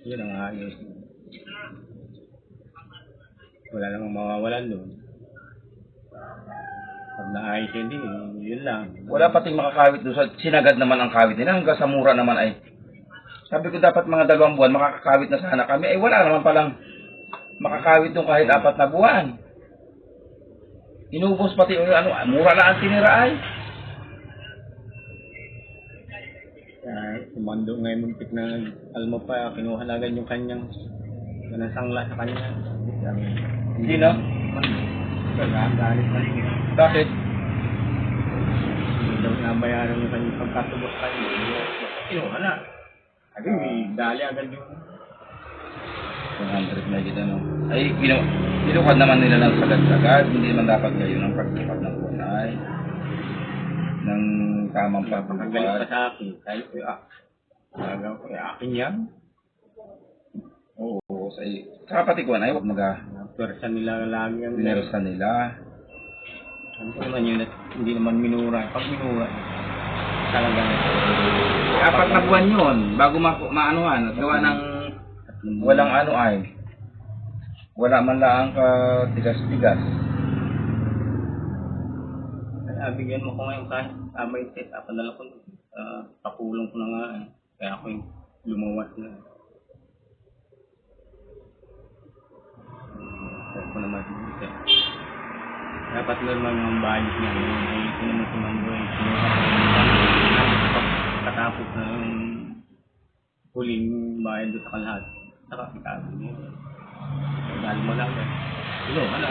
Yun ang ayos. Wala namang mawawalan doon. Pag naayos hindi, yun lang. Wala pating makakawit doon. Sinagad naman ang kawit nila. Hanggang sa mura naman ay. Sabi ko dapat mga 2 buwan makakakawit na sana kami. Ay wala naman palang makakawit doon kahit 4 na buwan. Inubos pati ano, mura na ang tinira ay. Sumando ngayon muntik na almo pa, kinuha na agad yung kanyang sangla sa kanya. Hindi na. Galit pa rin. Bakit? Hindi daw nabayaran yung kanyang pagkatubos kanya. Kinuha na. Sabi, dali agad yung 100 na gito, no? Ay, binukad naman nila ng sagad-sagad. Hindi naman dapat kayo ng pagbukad ng kunay. Ng tamang pagkagalit pa pagbukad. sa akin. Sabi ko, talaga ko, akin yan. Oo, sa kapatikuan ay huwag Pwersa nila lagi ang pinersa nila. Ano ko naman yun, hindi naman minura. Pag minura, talagang 4 na buwan yun, bago maanuhan, at gawa ng walang ano ay, wala man lang tigas-tigas. Kaya bigyan mo ko ngayon kahit abay set, apadala ko, pakulong ko na nga eh. Kaya ako yung lumuwas na. Kaya ko naman set. Dapat naman yung bayos niya, ito naman si Mamboy. Katapos na yung huling bayad doon sa kalahati. Saka itabi niya. Dahil mo lang eh. Ano?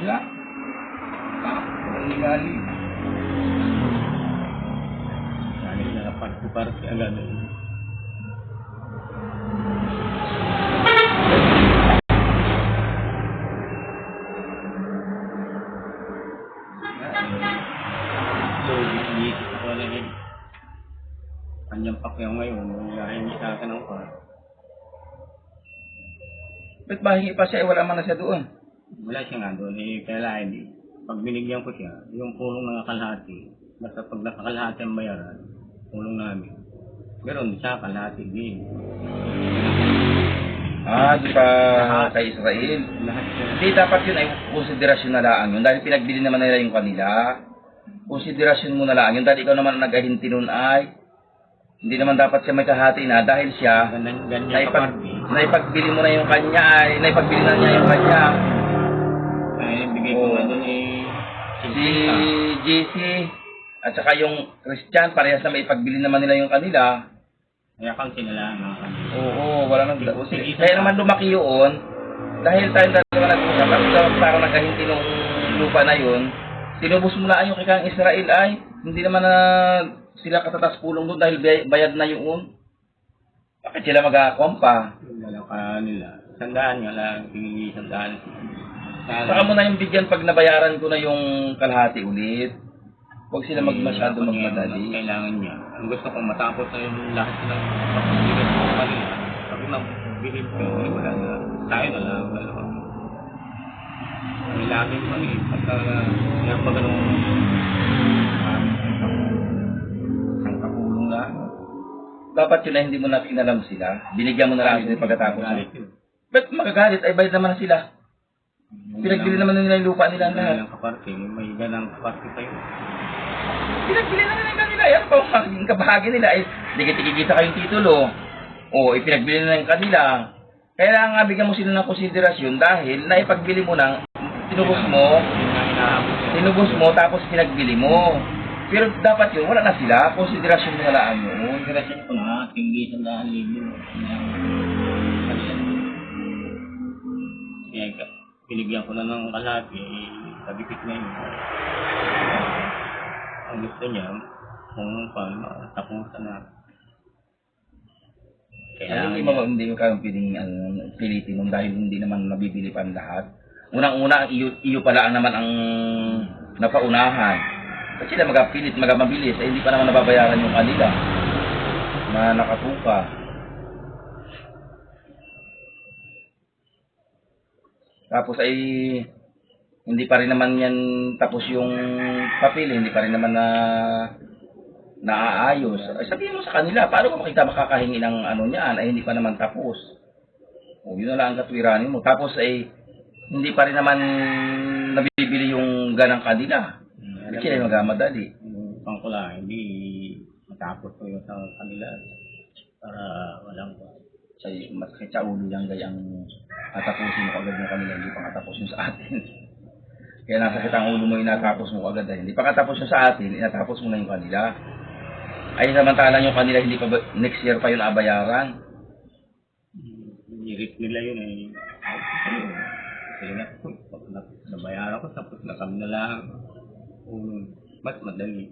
Wala. Walang nigali. Dahil na party agad eh. Kanyang pakyaw ngayon, hindi sa akin ang par. Ba't bahingi pa siya? Wala man na siya doon. Wala siya nga doon. Kaya hindi. Pag binigyan ko siya, yung pulong ng kalahati, basta pag nakakalahati ang bayaran, pulong namin. Meron siya kalahati din. Doon pa kay Israel. Lahat siya. Hindi, dapat yun ay konsiderasyon na lang yun. Dahil pinagbili naman nila yung kanila. Konsiderasyon mo na lang yun. Dahil ikaw naman ang nag-ahinti nun ay. Hindi naman dapat siya may kahati na dahil siya naipagbili mo na yung kanya ay naipagbili na niya yung kanya. Ay, bigay ko na doon si JC at saka yung Christian parehas na maipagbili naman nila yung kanila. Kaya kang sinala ng kanila. Oo, wala nang kaya naman lumaki yun dahil tayong dalawa nag-usap at parang nagkahinti nung lupa na yun. Tinubos mo na yung kikang Israel ay hindi naman na sila katatas pulong doon dahil bayad na yun. Bakit sila mag-aakwam pa? Wala ka nila. Sandaan nga lang, pinili sandaan. Saka mo na yung bigyan pag nabayaran ko na yung kalahati ulit. Huwag sila masyado magmadali. Kailangan niya. Ang gusto kong matapos na yung lahat ng pagpapiligan ko sa kanila. Pag nabilib ko, wala na. Tayo na lang. May laging mali. Pagka yung pag anong ang kakulong na. Dapat yun na hindi mo na pinalam sila. Binigyan mo na lang sila pagkatapos. Ba't magagalit? Ay bayad naman na sila. Pinagbili naman nila yung lupa nila lahat. May ganang kaparte pa yun. Pinagbili naman nila kanila. Yan pa ang kabahagi nila. Ay, dikit-dikita kayong titulo. O, ipinagbili na yung kanila. Kaya nga bigyan mo sila ng konsiderasyon dahil naipagbili mo ng tinubos mo tapos pinagbili mo. Pero dapat yun, wala na sila. Konsiderasyon mo na lang yun. Konsiderasyon ko na, tinggi sa daan libo. Kaya binigyan ko na ng kalahati, sabikit na yun. Ang gusto niya, kung tapusan na. Kaya hindi mo kayong pilitin nun dahil hindi naman nabibili pa ang lahat. Unang-una, iyo pala ang naman ang napaunahan. Kasi sila magapilit, magamabilis, eh, hindi pa naman nababayaran yung kanila na nakatuka. Tapos ay hindi pa rin naman yan tapos yung papel, hindi pa rin naman na naaayos. Sabihin mo sa kanila, paano mo kita makakahingi ng ano niyan ay hindi pa naman tapos. O, yun na lang ang katwiranin mo. Tapos ay hindi pa rin naman nabibili yung ganang kanila. Hindi sila magamadali. Yung pangkula, hindi matapos ko yung sa kanila para walang Sa'yo, masakit sa ulo yan gayang atapusin mo agad yung kanila, hindi pa katapos yung sa atin. Kaya nasakit ang ulo mo, inatapos mo agad. Hindi pa katapos yung sa atin, inatapos mo na yung kanila. Ay samantalang yung kanila, hindi pa next year pa yun abayaran. i-rip nila yun eh. Kasi nabayaran ko, tapos na kami na lang. Mas madali.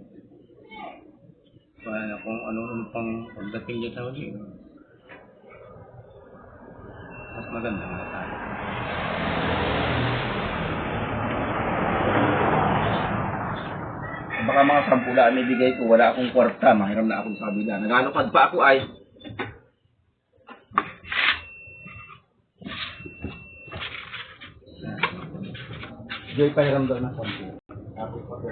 Kaya kung ano pang pagdating niya sa huli, mas maganda na tayo. Baka mga 10 lang ibigay ko, wala akong kwarta, mahiram na akong sa kabila. Nagalukad pa ako ay. Joy pahiram daw na 10. Ako pa ko.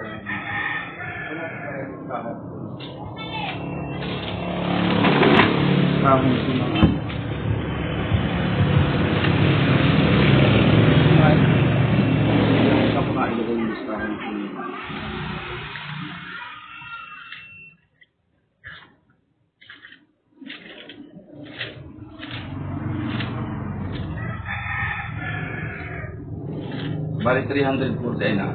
Kahon si mga. Ay, ako na ilagay yung listahan ko. Bali 340 ay na.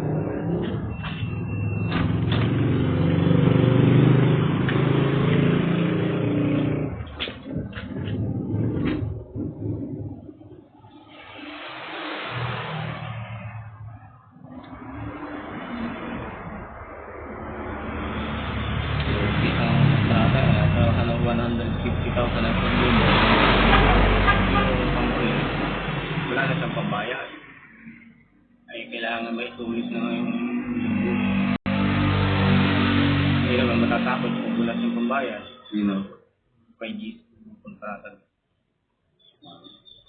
Ano 150,000 ang pagbubo. Wala na siyang pambayad. Ay kailangan may tulis na ngayon. Hindi naman matatapos kung wala siyang pambayad. Sino? 5G kontrata.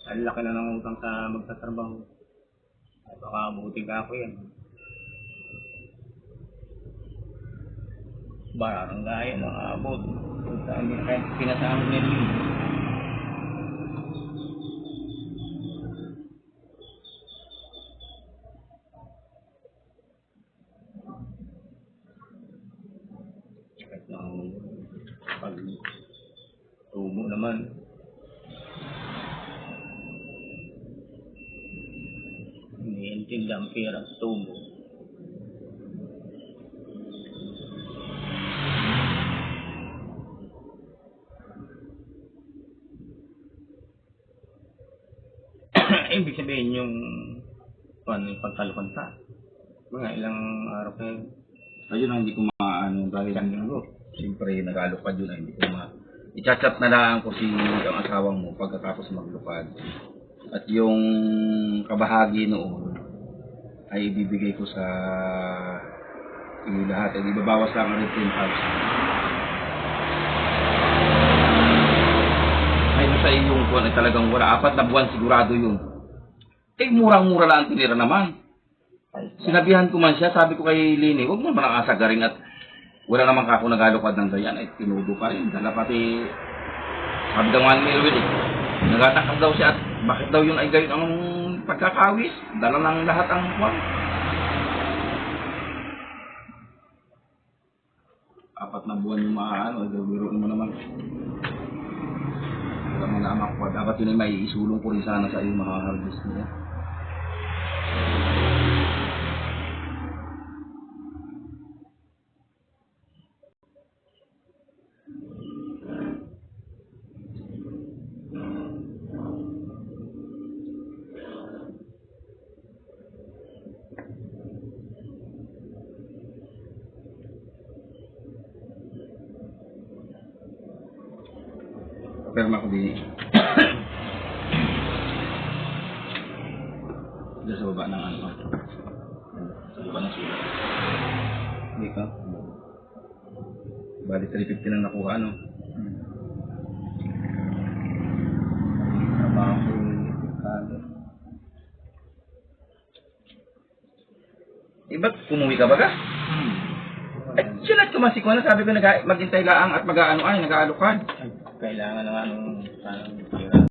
Ang laki na ng utang sa magtatrabaho. Ay baka abutin ka ako yan. Barangay mga abot. Hindi kahit pinasama nila yun. Kahit na pag tubo naman. Iniintindi ang pera sa tubo. Ibig sabihin yung pagkalukanta. Mga ilang araw kayo. Ayun ang hindi ko maano dahil Isang linggo. siyempre nagalupad yun ay hindi ko i-chat na lang ko si ang asawang mo pagkatapos maglupad. At yung kabahagi noon ay ibibigay ko sa lahat. Ay ibabawas lang ang 10,000. Ay sa iyong buwan ay talagang wala. 4 na buwan sigurado yun. Eh murang-mura lang ang tinira naman. Sinabihan ko man siya, sabi ko kay Lini, huwag mo naman ang asagaring at wala naman kako nagalukad ng ganyan, ay tinudo pa rin. Dala pati, sabi daw nga ni Irwin eh, nagatakad daw siya at bakit daw yun ay gayon ang pagkakawis, dala ng lahat ang kwan. 4 na buwan yung maano, ay biruin mo naman. Wala mo na makuha, dapat yun ay may isulong ko rin sana sa iyo makakarbis niya. Perma ko din. Diyan sa baba ng ano. Sa baba ng sulat. Hindi ka. Bali 350 na nakuha, ano? Trabaho ko yung Eh, ba't umuwi ka ba ka? Ay, Siya nagkumasik na, sabi ko maghintay laang at mag-aano ay, nag-aalukad. Ay, kailangan na nga nung parang tira.